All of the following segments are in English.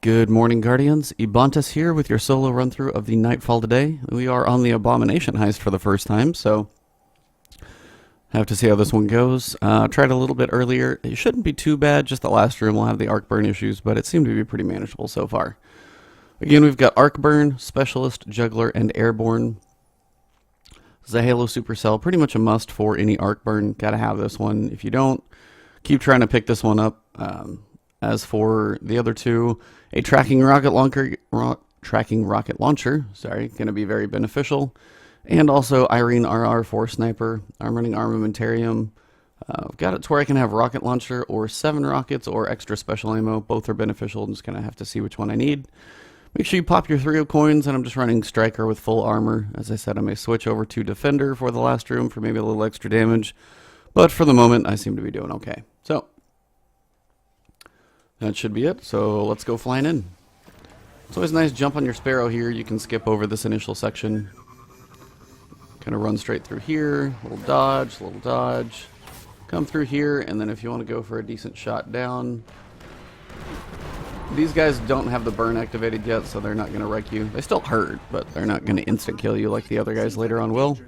Good morning, Guardians. Ebontis here with your solo run-through of the Nightfall today. We are on the Abomination Heist for the first time, so have to see how this one goes. Tried a little bit earlier. It shouldn't be too bad, just the last room will have the arc burn issues, but it seemed to be pretty manageable so far. Again, we've got Arc Burn, Specialist, Juggler, and Airborne. Zhalo Supercell, pretty much a must for any Arc Burn. Gotta have this one. If you don't, keep trying to pick this one up. As for the other two, a tracking rocket launcher, going to be very beneficial. And also Irene RR4 Sniper. I'm running Armamentarium. I've got it to where I can have rocket launcher or 7 rockets or extra special ammo. Both are beneficial. I'm just going to have to see which one I need. Make sure you pop your 3 coins, and I'm just running Striker with full armor. As I said, I may switch over to Defender for the last room for maybe a little extra damage. But for the moment, I seem to be doing okay. So that should be it. So let's go flying in. It's always nice to jump on your Sparrow here. You can skip over this initial section. Kind of run straight through here. Little dodge, little dodge. Come through here, and then if you want to go for a decent shot down. These guys don't have the burn activated yet, so they're not going to wreck you. They still hurt, but they're not going to instant kill you like the other guys later on will.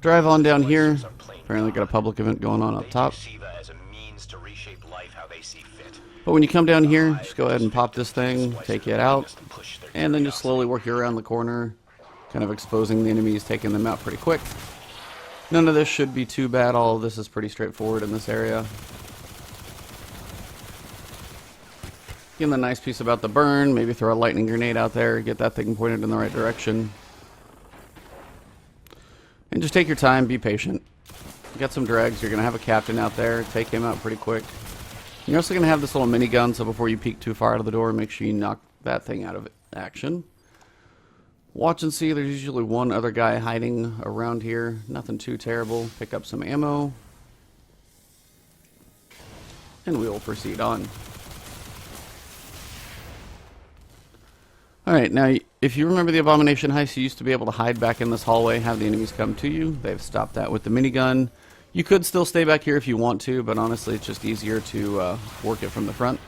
Drive on down here. Apparently got a public event going on up top. But when you come down here, just go ahead and pop this thing, take it out, and then just slowly work you around the corner, kind of exposing the enemies, taking them out pretty quick. None of this should be too bad. All of this is pretty straightforward in this area. Again, the nice piece about the burn, maybe throw a lightning grenade out there, get that thing pointed in the right direction. And just take your time, be patient. You got some dregs, you're going to have a captain out there, take him out pretty quick. You're also going to have this little minigun, so before you peek too far out of the door, make sure you knock that thing out of action. Watch and see, there's usually one other guy hiding around here. Nothing too terrible. Pick up some ammo. And we will proceed on. Alright, now if you remember the Abomination Heist, you used to be able to hide back in this hallway, have the enemies come to you. They've stopped that with the minigun. You could still stay back here if you want to, but honestly it's just easier to work it from the front.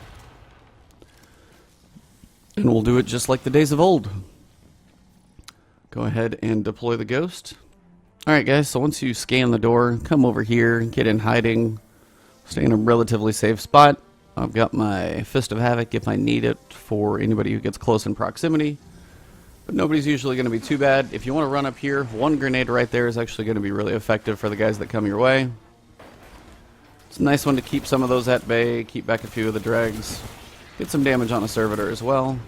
And we'll do it just like the days of old. Go ahead and deploy the ghost. Alright guys, so once you scan the door, come over here, get in hiding, stay in a relatively safe spot. I've got my Fist of Havoc if I need it for anybody who gets close in proximity. But nobody's usually going to be too bad. If you want to run up here, one grenade right there is actually going to be really effective for the guys that come your way. It's a nice one to keep some of those at bay, keep back a few of the dregs. Get some damage on a servitor as well.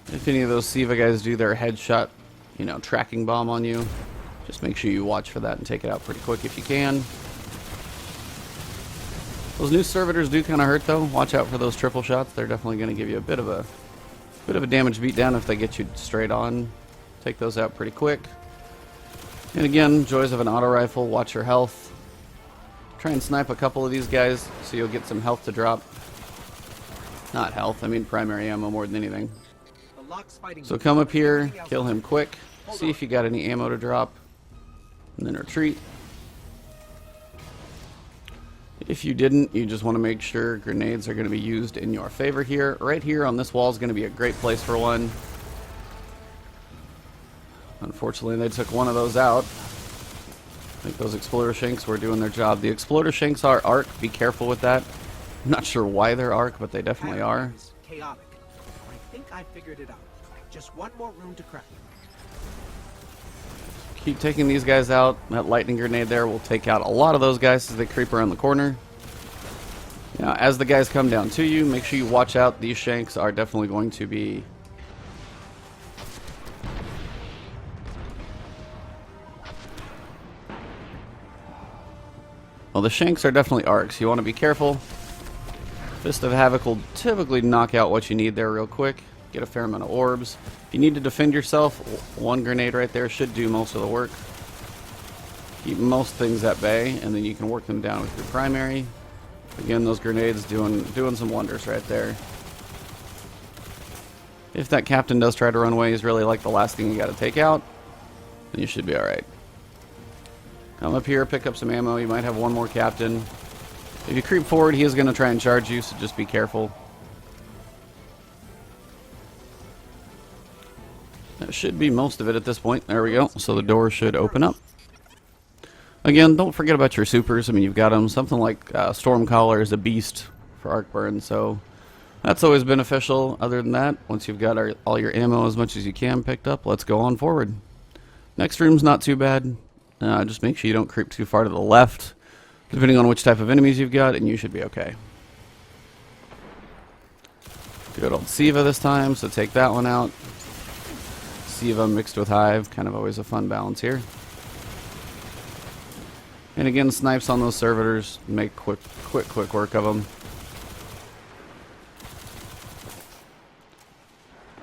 If any of those Siva guys do their headshot, tracking bomb on you, just make sure you watch for that and take it out pretty quick if you can. Those new servitors do kind of hurt though. Watch out for those triple shots. They're definitely going to give you a bit of a damage beat down if they get you straight on. Take those out pretty quick. And again, joys of an auto rifle. Watch your health. Try and snipe a couple of these guys so you'll get some health to drop. Not health, I mean primary ammo more than anything. So come up here, kill him quick. See if you got any ammo to drop. And then retreat. If you didn't, you just want to make sure grenades are going to be used in your favor here. Right here on this wall is going to be a great place for one. Unfortunately, they took one of those out. I think those Exploder Shanks were doing their job. The Exploder Shanks are arc. Be careful with that. I'm not sure why they're arc, but they definitely are. Chaotic. I think I figured it out. Just one more room to crack. Keep taking these guys out. That lightning grenade there will take out a lot of those guys as they creep around the corner. Now, as the guys come down to you, make sure you watch out. These Shanks are definitely going to be... Well, the Shanks are definitely arcs. You want to be careful. Fist of Havoc will typically knock out what you need there real quick. Get a fair amount of orbs. If you need to defend yourself, one grenade right there should do most of the work. Keep most things at bay, and then you can work them down with your primary. Again, those grenades doing some wonders right there. If that captain does try to run away, he's really like the last thing you got to take out, then you should be alright. Come up here, pick up some ammo. You might have one more captain. If you creep forward, he is going to try and charge you, so just be careful. That should be most of it at this point. There we go. So the door should open up. Again, don't forget about your supers. I mean, you've got them. Something like Stormcaller is a beast for arc burn, so that's always beneficial. Other than that, once you've got all your ammo as much as you can picked up, let's go on forward. Next room's not too bad. Just make sure you don't creep too far to the left, depending on which type of enemies you've got, and you should be okay. Good old Siva this time, so take that one out. Siva mixed with Hive, kind of always a fun balance here. And again, snipes on those servitors, make quick work of them.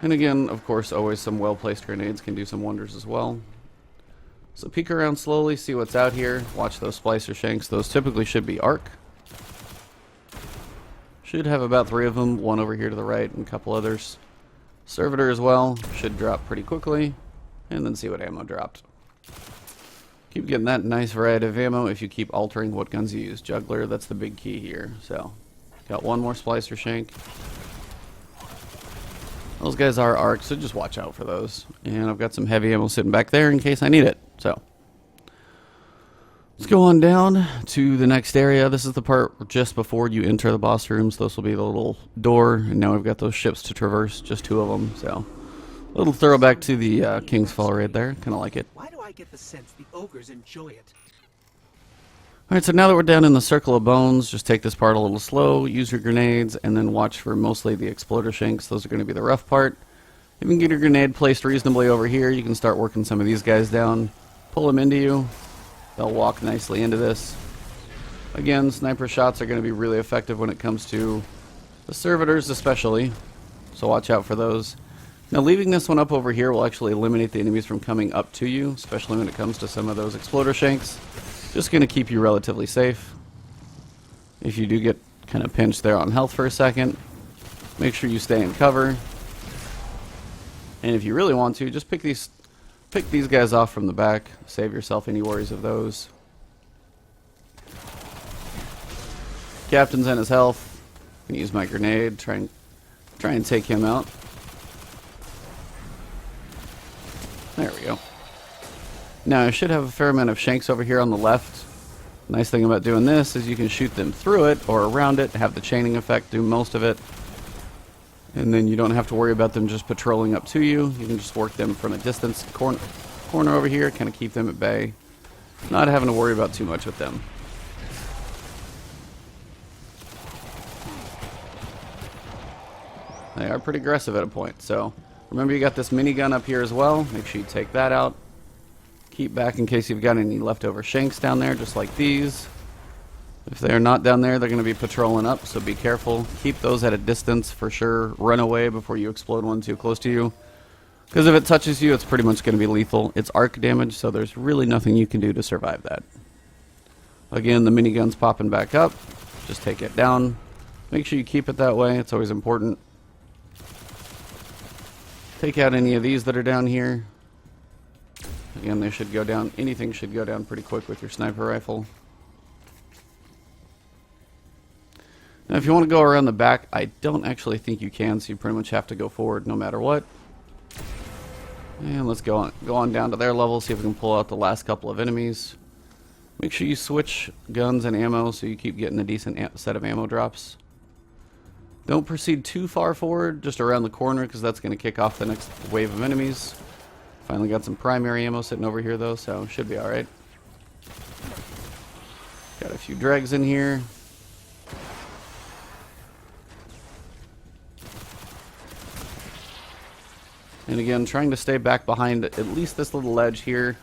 And again, of course, always some well-placed grenades can do some wonders as well. So peek around slowly, see what's out here. Watch those splicer shanks. Those typically should be arc. Should have about 3 of them, one over here to the right and a couple others. Servitor as well, should drop pretty quickly. And then see what ammo dropped. Keep getting that nice variety of ammo if you keep altering what guns you use. Juggler, that's the big key here. So, got one more splicer shank. Those guys are arc, so just watch out for those. And I've got some heavy ammo sitting back there in case I need it. So, let's go on down to the next area. This is the part just before you enter the boss rooms. This will be the little door, and now we've got those ships to traverse, just 2 of them. So, a little throwback to the King's Fall raid there. Kind of like it. Why do I get the sense the ogres enjoy it? Alright, so now that we're down in the Circle of Bones, just take this part a little slow, use your grenades, and then watch for mostly the exploder shanks. Those are going to be the rough part. If you can get your grenade placed reasonably over here, you can start working some of these guys down. Pull them into you. They'll walk nicely into this. Again, sniper shots are going to be really effective when it comes to the servitors especially, so watch out for those. Now leaving this one up over here will actually eliminate the enemies from coming up to you, especially when it comes to some of those exploder shanks. Just going to keep you relatively safe. If you do get kind of pinched there on health for a second, make sure you stay in cover. And if you really want to, just pick these guys off from the back. Save yourself any worries of those. Captain's in his health. I'm gonna use my grenade. Try and take him out. There we go. Now I should have a fair amount of shanks over here on the left. Nice thing about doing this is you can shoot them through it or around it, have the chaining effect do most of it. And then you don't have to worry about them just patrolling up to you. You can just work them from a distance. Corner over here, kind of keep them at bay. Not having to worry about too much with them. They are pretty aggressive at a point, so remember you got this minigun up here as well. Make sure you take that out. Keep back in case you've got any leftover shanks down there, just like these. If they're not down there, they're going to be patrolling up, so be careful. Keep those at a distance for sure. Run away before you explode one too close to you. Because if it touches you, it's pretty much going to be lethal. It's arc damage, so there's really nothing you can do to survive that. Again, the minigun's popping back up. Just take it down. Make sure you keep it that way. It's always important. Take out any of these that are down here. Again, they should go down. Anything should go down pretty quick with your sniper rifle. Now, if you want to go around the back, I don't actually think you can, so you pretty much have to go forward no matter what. And let's go on down to their level, see if we can pull out the last couple of enemies. Make sure you switch guns and ammo so you keep getting a decent set of ammo drops. Don't proceed too far forward, just around the corner, because that's going to kick off the next wave of enemies. Finally got some primary ammo sitting over here, though, so should be alright. Got a few dregs in here. And again, trying to stay back behind at least this little ledge here,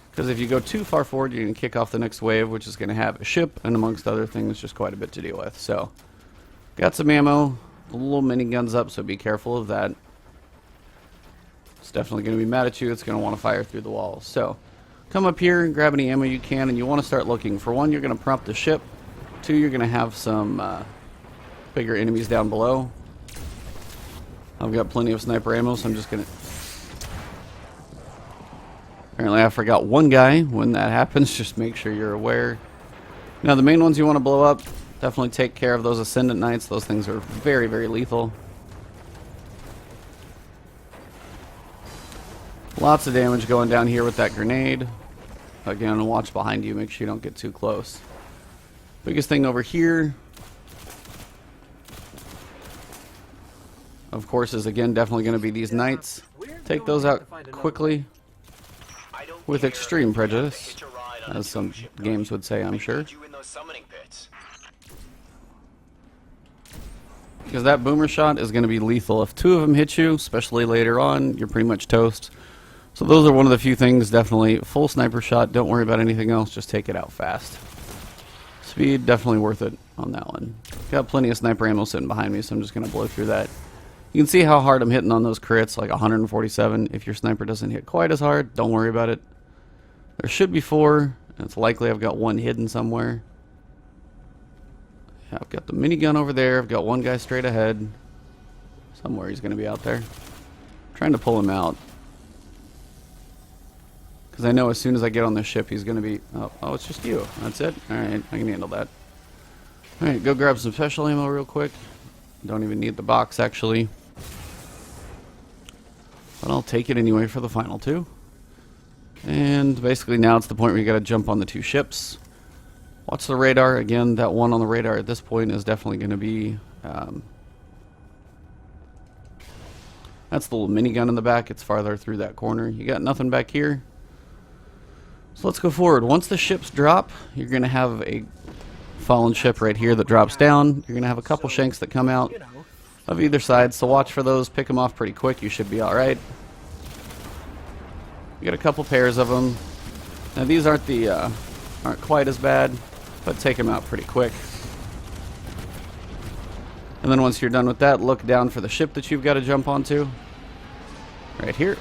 because if you go too far forward, you can kick off the next wave, which is going to have a ship, and amongst other things, just quite a bit to deal with. So, got some ammo, the little miniguns up, so be careful of that. It's definitely going to be mad at you. It's going to want to fire through the walls. So, come up here and grab any ammo you can, and you want to start looking. For one, you're going to prompt the ship. Two, you're going to have some bigger enemies down below. I've got plenty of sniper ammo, so I'm just going to... Apparently I forgot one guy. When that happens, just make sure you're aware. Now, the main ones you want to blow up, Definitely take care of those Ascendant Knights. Those things are very, very lethal. Lots of damage going down here with that grenade. Again, watch behind you. Make sure you don't get too close. Biggest thing over here, of course, is again definitely going to be these Knights. Take those out quickly with extreme prejudice, as some games would say, I'm sure. Because that boomer shot is going to be lethal. If two of them hit you, especially later on, you're pretty much toast. So those are one of the few things, definitely. Full sniper shot, don't worry about anything else, just take it out fast. Speed, definitely worth it on that one. Got plenty of sniper ammo sitting behind me, so I'm just going to blow through that. You can see how hard I'm hitting on those crits, like 147. If your sniper doesn't hit quite as hard, don't worry about it. There should be 4, and it's likely I've got 1 hidden somewhere. Yeah, I've got the minigun over there. I've got 1 guy straight ahead. Somewhere he's going to be out there. I'm trying to pull him out. Because I know as soon as I get on this ship, he's going to be... Oh, it's just you. That's it? Alright, I can handle that. Alright, go grab some special ammo real quick. Don't even need the box, actually. But I'll take it anyway for the final 2. And basically now it's the point where you got to jump on the 2 ships. Watch the radar. Again, that one on the radar at this point is definitely going to be... that's the little minigun in the back. It's farther through that corner. You got nothing back here. So let's go forward. Once the ships drop, you're going to have a fallen ship right here that drops down. You're going to have a couple shanks that come out of either side. So watch for those. Pick them off pretty quick. You should be alright. You got a couple pairs of them. Now these aren't quite as bad, but take them out pretty quick. And then once you're done with that, look down for the ship that you've got to jump onto. Right here.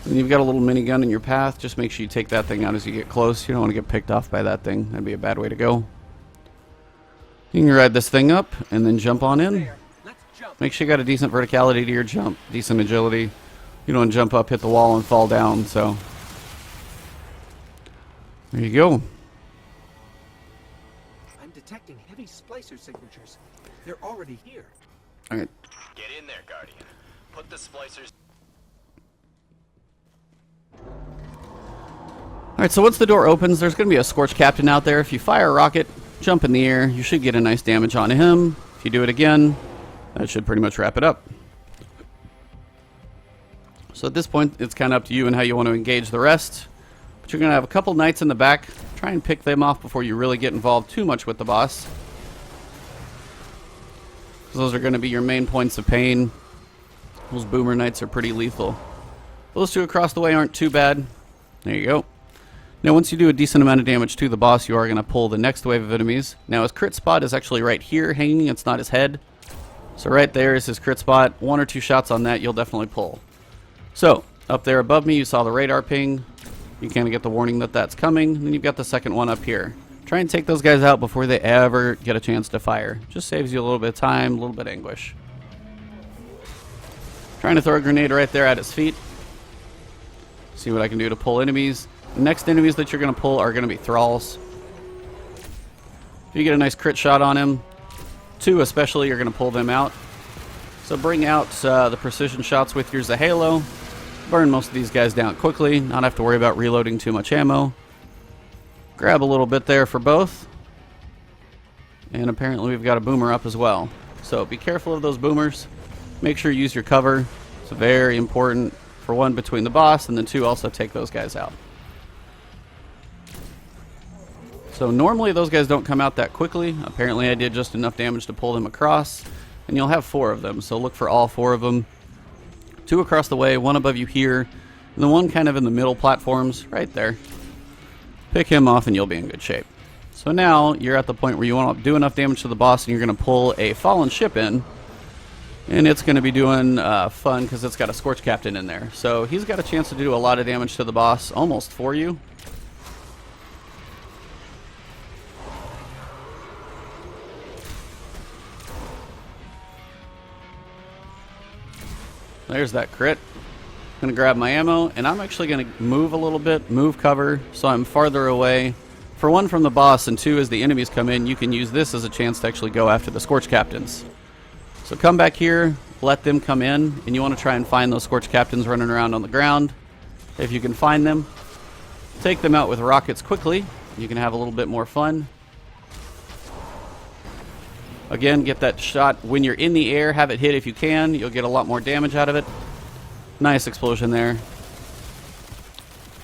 And you've got a little minigun in your path. Just make sure you take that thing out as you get close. You don't want to get picked off by that thing. That'd be a bad way to go. You can ride this thing up and then jump on in. Make sure you got a decent verticality to your jump. Decent agility. You don't jump up, hit the wall, and fall down. So there you go. I'm detecting heavy splicer signatures. They're already here. All right. Get in there, Guardian. Put the splicers. Alright, so once the door opens, there's going to be a Scorch Captain out there. If you fire a rocket, jump in the air, you should get a nice damage on him. If you do it again, that should pretty much wrap it up. So at this point, it's kind of up to you and how you want to engage the rest. But you're going to have a couple knights in the back. Try and pick them off before you really get involved too much with the boss. Those are going to be your main points of pain. Those boomer knights are pretty lethal. Those 2 across the way aren't too bad. There you go. Now once you do a decent amount of damage to the boss, you are going to pull the next wave of enemies. Now his crit spot is actually right here hanging. It's not his head. So right there is his crit spot. 1 or 2 shots on that, you'll definitely pull. So up there above me, you saw the radar ping. You kind of get the warning that that's coming. And then you've got the second one up here. Try and take those guys out before they ever get a chance to fire. Just saves you a little bit of time, a little bit of anguish. Trying to throw a grenade right there at his feet. See what I can do to pull enemies. The next enemies that you're going to pull are going to be thralls. If you get a nice crit shot on him, 2 especially, you're going to pull them out. So bring out the precision shots with your Zhalo. Burn most of these guys down quickly. Not have to worry about reloading too much ammo. Grab a little bit there for both. And apparently we've got a boomer up as well. So be careful of those boomers. Make sure you use your cover. It's very important. For 1, between the boss, and then 2, also take those guys out. So normally those guys don't come out that quickly. Apparently I did just enough damage to pull them across. And you'll have 4 of them, so look for all 4 of them. 2 across the way, 1 above you here, and then 1 kind of in the middle platforms, right there. Pick him off and you'll be in good shape. So now you're at the point where you want to do enough damage to the boss and you're going to pull a fallen ship in. And it's going to be doing fun because it's got a Scorch Captain in there. So he's got a chance to do a lot of damage to the boss, almost for you. There's that crit. I'm going to grab my ammo, and I'm actually going to move a little bit, move cover, so I'm farther away For one, from the boss, and two, as the enemies come in, you can use this as a chance to actually go after the Scorch Captains. So come back here, let them come in, and you want to try and find those Scorch Captains running around on the ground. If you can find them, take them out with rockets quickly. You can have a little bit more fun. Again, get that shot when you're in the air, have it hit if you can. You'll get a lot more damage out of it. Nice explosion there.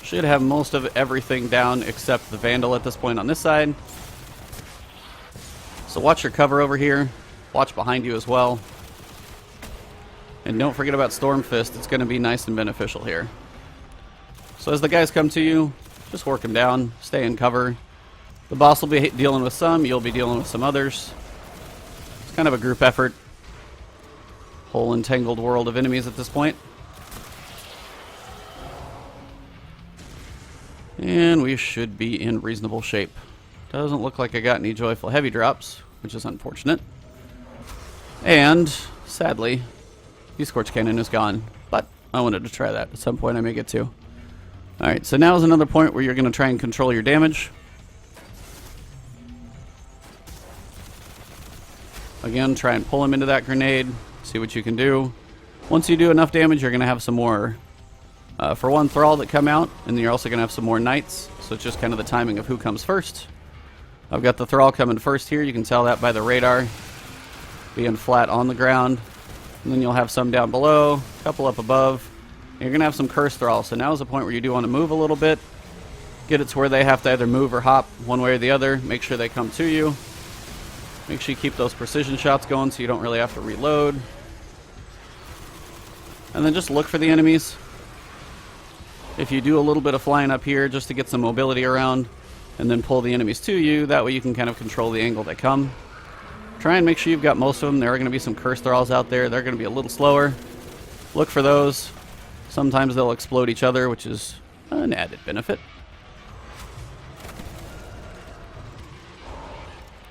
Should have most of everything down except the Vandal at this point on this side. So watch your cover over here. Watch behind you as well. And don't forget about Stormfist. It's going to be nice and beneficial here. So as the guys come to you, just work them down. Stay in cover. The boss will be dealing with some. You'll be dealing with some others. It's kind of a group effort. Whole entangled world of enemies at this point. And we should be in reasonable shape. Doesn't look like I got any joyful heavy drops, which is unfortunate. And, sadly, the Scorch Cannon is gone. But I wanted to try that. At some point I may get to. Alright, so now is another point where you're going to try and control your damage. Again, try and pull him into that grenade. See what you can do. Once you do enough damage, you're going to have some more, for one, Thrall that come out. And then you're also going to have some more Knights. So it's just kind of the timing of who comes first. I've got the Thrall coming first here. You can tell that by the radar being flat on the ground. And then you'll have some down below, a couple up above. And you're going to have some Curse Thrall. So now is the point where you do want to move a little bit. Get it to where they have to either move or hop one way or the other. Make sure they come to you. Make sure you keep those precision shots going so you don't really have to reload. And then just look for the enemies. If you do a little bit of flying up here just to get some mobility around, and then pull the enemies to you, that way you can kind of control the angle they come. Try and make sure you've got most of them. There are going to be some Curse Thralls out there. They're going to be a little slower. Look for those. Sometimes they'll explode each other, which is an added benefit.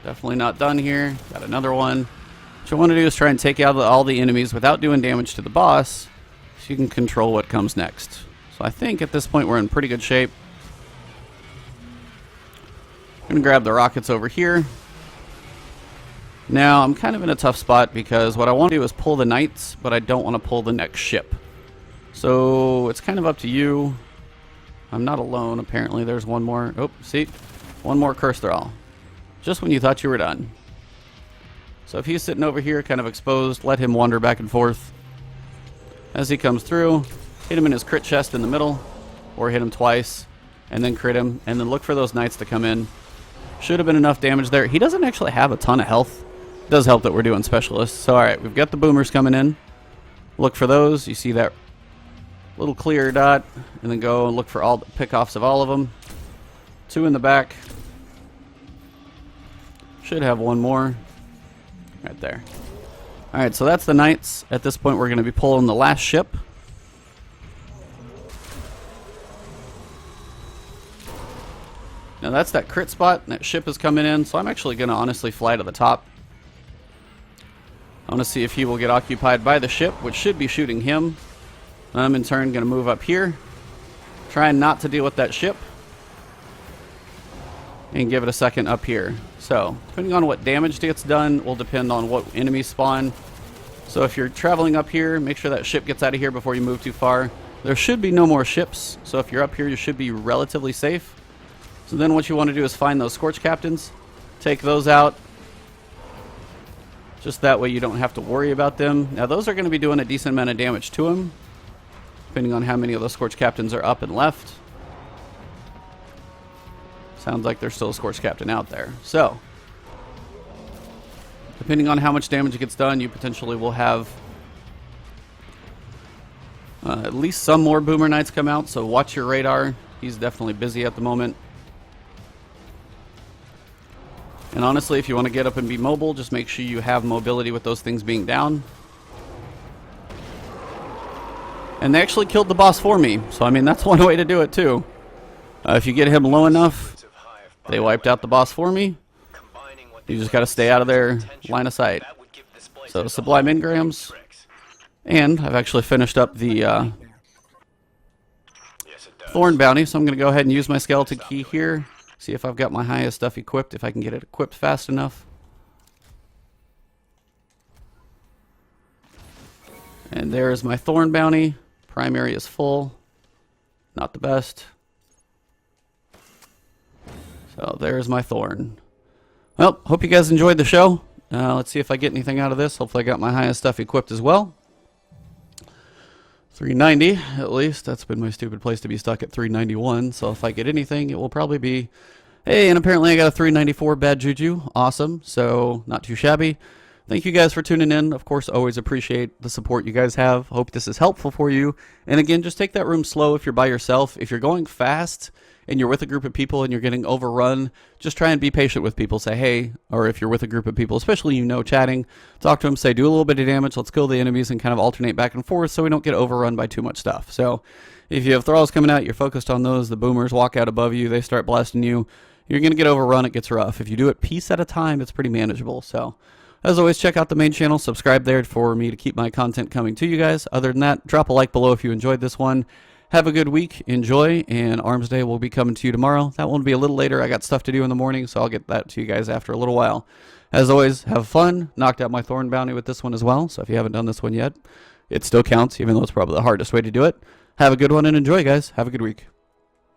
Definitely not done here. Got another one. What you want to do is try and take out all the enemies without doing damage to the boss, so you can control what comes next. So I think at this point we're in pretty good shape. I'm going to grab the rockets over here. Now I'm kind of in a tough spot because what I want to do is pull the Knights, but I don't want to pull the next ship. So it's kind of up to you. I'm not alone, apparently. There's one more. Oh, see? One more Curse Thrall. Just when you thought you were done. So if he's sitting over here kind of exposed, let him wander back and forth. As he comes through, hit him in his crit chest in the middle, or hit him twice, and then crit him, and then look for those Knights to come in. Should have been enough damage there. He doesn't actually have a ton of health. It does help that we're doing Specialists. So alright, we've got the boomers coming in. Look for those. You see that little clear dot, and then go and look for all the pickoffs of all of them. 2 in the back. Should have one more. Right there. Alright, so that's the Knights. At this point, we're going to be pulling the last ship. Now that's that crit spot, and that ship is coming in, so I'm actually going to honestly fly to the top. I want to see if he will get occupied by the ship, which should be shooting him. I'm in turn going to move up here. Trying not to deal with that ship. And give it a second up here. So, depending on what damage gets done, will depend on what enemies spawn. So if you're traveling up here, make sure that ship gets out of here before you move too far. There should be no more ships, so if you're up here, you should be relatively safe. So then what you want to do is find those Scorch Captains, take those out. Just that way you don't have to worry about them. Now those are going to be doing a decent amount of damage to them, depending on how many of those Scorch Captains are up and left. Sounds like there's still a Scorch Captain out there. So, depending on how much damage gets done, you potentially will have at least some more Boomer Knights come out, so watch your radar. He's definitely busy at the moment. And honestly, if you want to get up and be mobile, just make sure you have mobility with those things being down. And they actually killed the boss for me, so I mean, that's one way to do it too. If you get him low enough, they wiped out the boss for me. You just got to stay out of their line of sight. So Sublime Engrams. And I've actually finished up the Thorn Bounty, so I'm going to go ahead and use my Skeleton Key here. See if I've got my highest stuff equipped, if I can get it equipped fast enough. And there's my Thorn bounty. Primary is full. Not the best. So there's my Thorn. Well, hope you guys enjoyed the show. Let's see if I get anything out of this. Hopefully I got my highest stuff equipped as well. 390 at least. That's been my stupid place to be stuck at 391. So if I get anything, it will probably be... Hey, and apparently I got a 394 bad juju. Awesome. So not too shabby. Thank you guys for tuning in. Of course, always appreciate the support you guys have. Hope this is helpful for you. And again, just take that room slow if you're by yourself. If you're going fast and you're with a group of people and you're getting overrun, just try and be patient with people. Say, hey, or if you're with a group of people, especially chatting, talk to them, say, do a little bit of damage, let's kill the enemies and kind of alternate back and forth so we don't get overrun by too much stuff. So if you have thralls coming out, you're focused on those, the boomers walk out above you, they start blasting you, you're going to get overrun, it gets rough. If you do it piece at a time, it's pretty manageable. So as always, check out the main channel, subscribe there for me to keep my content coming to you guys. Other than that, drop a like below if you enjoyed this one. Have a good week, enjoy, and Arms Day will be coming to you tomorrow. That one will be a little later. I got stuff to do in the morning, so I'll get that to you guys after a little while. As always, have fun. Knocked out my Thorn bounty with this one as well, so if you haven't done this one yet, it still counts, even though it's probably the hardest way to do it. Have a good one and enjoy, guys. Have a good week.